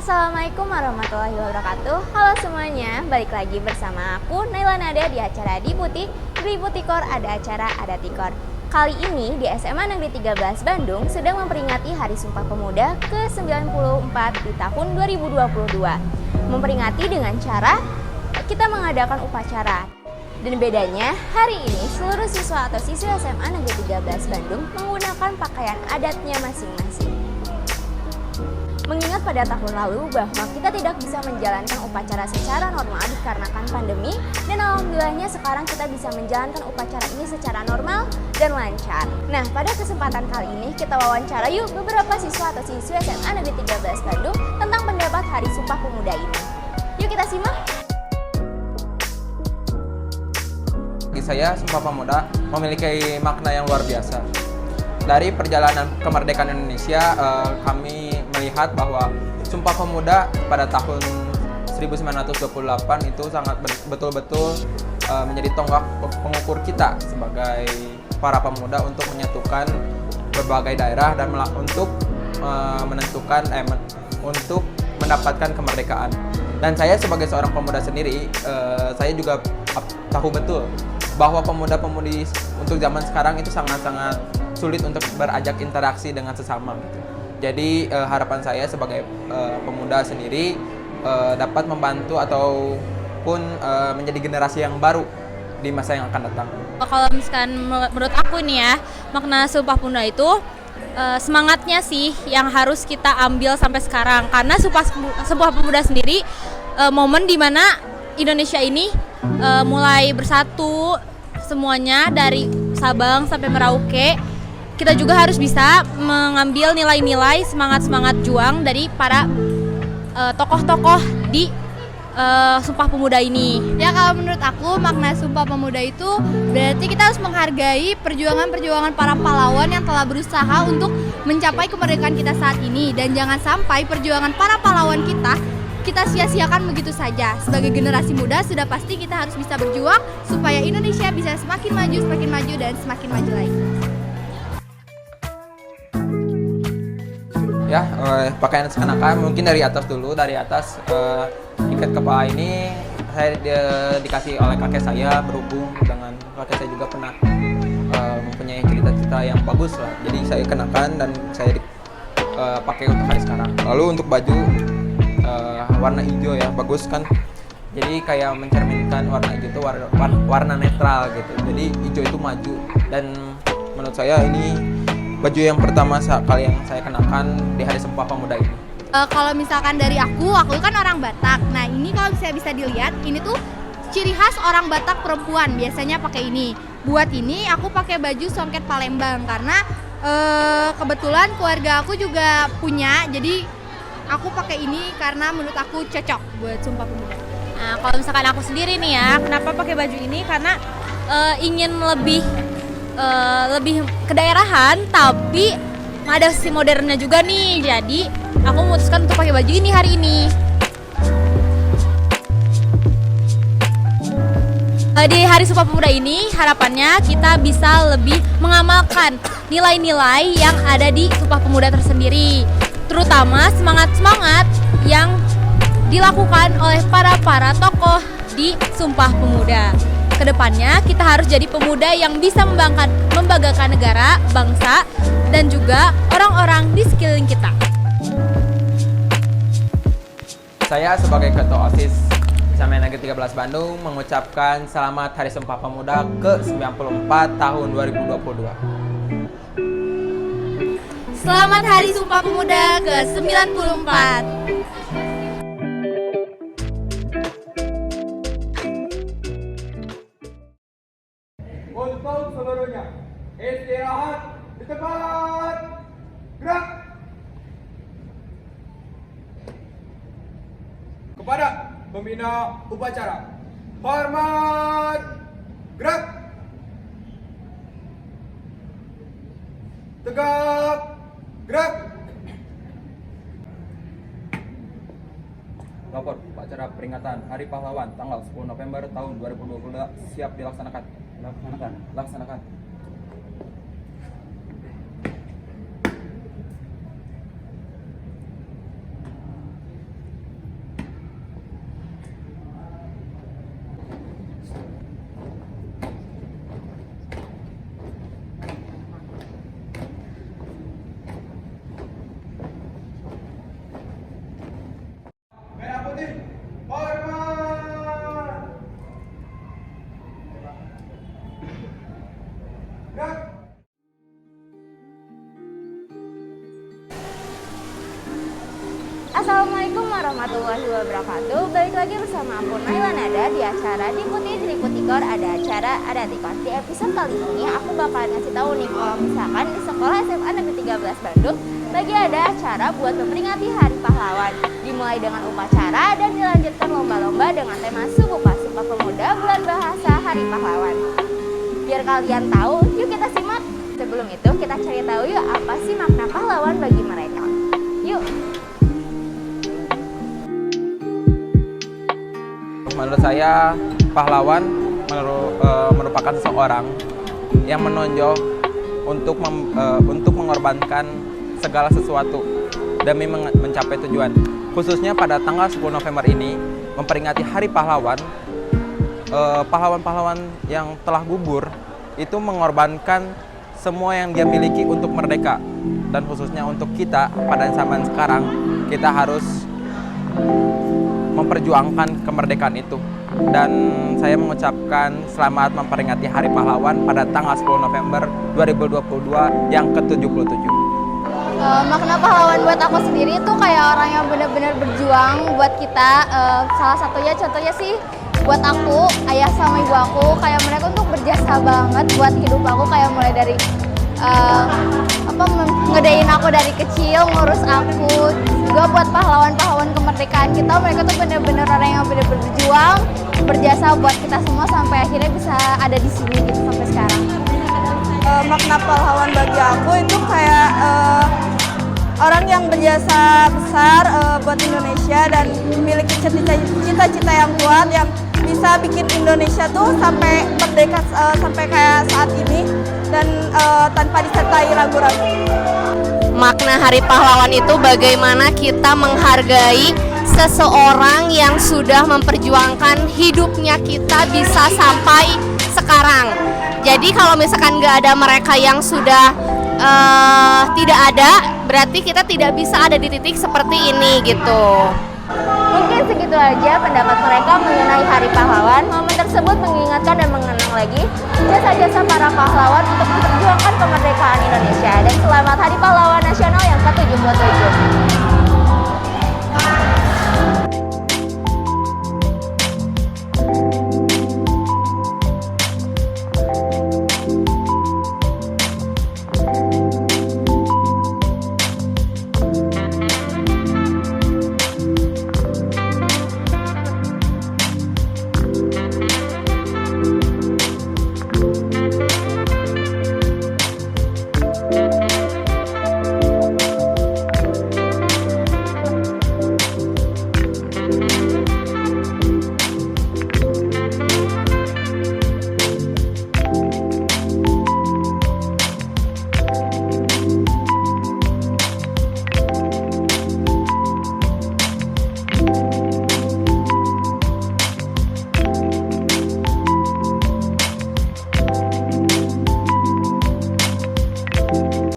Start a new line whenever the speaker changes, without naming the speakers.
Assalamualaikum warahmatullahi wabarakatuh. Halo semuanya, balik lagi bersama aku Naila Nada di acara Dribu Tikor, ada acara ada Tikor. Kali ini di SMA Negeri 13 Bandung sedang memperingati Hari Sumpah Pemuda ke-94 di tahun 2022. Memperingati dengan cara kita mengadakan upacara. Dan bedanya, hari ini seluruh siswa atau siswi SMA Negeri 13 Bandung menggunakan pakaian adatnya masing-masing. Mengingat pada tahun lalu bahwa kita tidak bisa menjalankan upacara secara normal dikarenakan pandemi, dan alhamdulillahnya sekarang kita bisa menjalankan upacara ini secara normal dan lancar. Nah, pada kesempatan kali ini kita wawancara yuk beberapa siswa atau siswi SMA Negeri 13 Bandung tentang pendapat Hari Sumpah Pemuda ini. Yuk kita simak.
Bagi saya, Sumpah Pemuda memiliki makna yang luar biasa. Dari perjalanan kemerdekaan Indonesia, kami melihat bahwa Sumpah Pemuda pada tahun 1928 itu sangat betul-betul menjadi tonggak pengukur kita sebagai para pemuda untuk menyatukan berbagai daerah dan untuk untuk mendapatkan kemerdekaan. Dan saya sebagai seorang pemuda sendiri, saya juga tahu betul bahwa pemuda-pemudi untuk zaman sekarang itu sangat-sangat sulit untuk berajak interaksi dengan sesama gitu. Jadi harapan saya sebagai pemuda sendiri dapat membantu ataupun menjadi generasi yang baru di masa yang akan datang.
Kalau misalkan menurut aku nih ya, makna Sumpah Pemuda itu semangatnya sih yang harus kita ambil sampai sekarang. Karena Sumpah Pemuda sendiri momen dimana Indonesia ini mulai bersatu semuanya dari Sabang sampai Merauke. Kita juga harus bisa mengambil nilai-nilai semangat-semangat juang dari para tokoh-tokoh di Sumpah Pemuda ini.
Ya, kalau menurut aku makna Sumpah Pemuda itu berarti kita harus menghargai perjuangan-perjuangan para pahlawan yang telah berusaha untuk mencapai kemerdekaan kita saat ini. Dan jangan sampai perjuangan para pahlawan kita sia-siakan begitu saja. Sebagai generasi muda sudah pasti kita harus bisa berjuang supaya Indonesia bisa semakin maju dan semakin maju lagi.
Ya, pakaian kenakan mungkin dari atas dulu. Dari atas ikat kepala ini saya dikasih oleh kakek saya, berhubung dengan kakek saya juga pernah mempunyai cerita-cerita yang bagus lah. Jadi saya kenakan dan saya pakai untuk hari sekarang. Lalu untuk baju warna hijau ya, bagus kan. Jadi kayak mencerminkan warna hijau itu warna netral gitu. Jadi hijau itu maju, dan menurut saya ini baju yang pertama kali yang saya kenakan di Hari Sumpah Pemuda ini.
Kalau misalkan dari aku kan orang Batak. Nah, ini kalau misalnya bisa dilihat, ini tuh ciri khas orang Batak perempuan biasanya pakai ini. Buat ini aku pakai baju songket Palembang karena kebetulan keluarga aku juga punya. Jadi aku pakai ini karena menurut aku cocok buat Sumpah Pemuda.
Nah, kalau misalkan aku sendiri nih ya, kenapa pakai baju ini? Karena ingin lebih kedaerahan, tapi ada sisi modernnya juga nih. Jadi aku memutuskan untuk pakai baju ini hari ini. Di Hari Sumpah Pemuda ini harapannya kita bisa lebih mengamalkan nilai-nilai yang ada di Sumpah Pemuda tersendiri, terutama semangat-semangat yang dilakukan oleh para tokoh di Sumpah Pemuda. Kedepannya kita harus jadi pemuda yang bisa membanggakan negara, bangsa, dan juga orang-orang di sekeliling kita.
Saya sebagai Ketua OSIS SMA Negeri 13 Bandung mengucapkan selamat Hari Sumpah Pemuda ke-94 tahun 2022.
Selamat Hari Sumpah Pemuda ke-94.
Untuk seluruhnya, istirahat di tempat. Gerak. Kepada pembina upacara, hormat. Gerak. Tegak. Gerak.
Lapor upacara peringatan Hari Pahlawan tanggal 10 November tahun 2022 siap dilaksanakan. Laksanakan.
Assalamualaikum warahmatullahi wabarakatuh. Balik lagi bersama aku Naila Nada di acara Diputi Triputikor Ada Acara Ada Tikor. Di episode kali ini aku bakalan ngasih tahu nih kalau misalkan di sekolah SMA Negeri 13 Bandung lagi ada acara buat memperingati Hari Pahlawan. Dimulai dengan upacara dan dilanjutkan lomba-lomba dengan tema Sumpah Pemuda Bulan Bahasa Hari Pahlawan. Biar kalian tahu, yuk kita simak. Sebelum itu kita cari tahu yuk apa sih makna pahlawan bagi mereka. Yuk.
Menurut saya pahlawan merupakan seseorang yang menonjol untuk mengorbankan segala sesuatu demi mencapai tujuan. Khususnya pada tanggal 10 November ini memperingati Hari Pahlawan, pahlawan-pahlawan yang telah gugur itu mengorbankan semua yang dia miliki untuk merdeka, dan khususnya untuk kita pada zaman sekarang kita harus memperjuangkan kemerdekaan itu. Dan saya mengucapkan selamat memperingati Hari Pahlawan pada tanggal 10 November 2022 yang ke-77.
Makna pahlawan buat aku sendiri itu kayak orang yang benar-benar berjuang buat kita. Salah satunya contohnya sih buat aku, ayah sama ibu aku, kayak mereka tuh berjasa banget buat hidup aku, kayak mulai dari ngedayin aku dari kecil, ngurus aku. Juga buat pahlawan-pahlawan kemerdekaan kita, mereka tuh bener-bener orang yang bener-bener berjuang, berjasa buat kita semua sampai akhirnya bisa ada di sini gitu sampai sekarang.
Makna pahlawan bagi aku itu kayak orang yang berjasa besar buat Indonesia dan memiliki cita-cita yang kuat yang bisa bikin Indonesia tuh sampai merdeka sampai kayak saat ini dan tanpa disertai ragu-ragu.
Makna Hari Pahlawan itu bagaimana kita menghargai seseorang yang sudah memperjuangkan hidupnya kita bisa sampai sekarang. Jadi kalau misalkan nggak ada mereka yang sudah tidak ada, berarti kita tidak bisa ada di titik seperti ini gitu.
Mungkin segitu aja pendapat mereka mengenai Hari Pahlawan. Momen tersebut mengingatkan dan mengenang lagi jasa-jasa para pahlawan untuk memperjuangkan kemerdekaan Indonesia. Dan selamat Hari Pahlawan Nasional yang ke-77.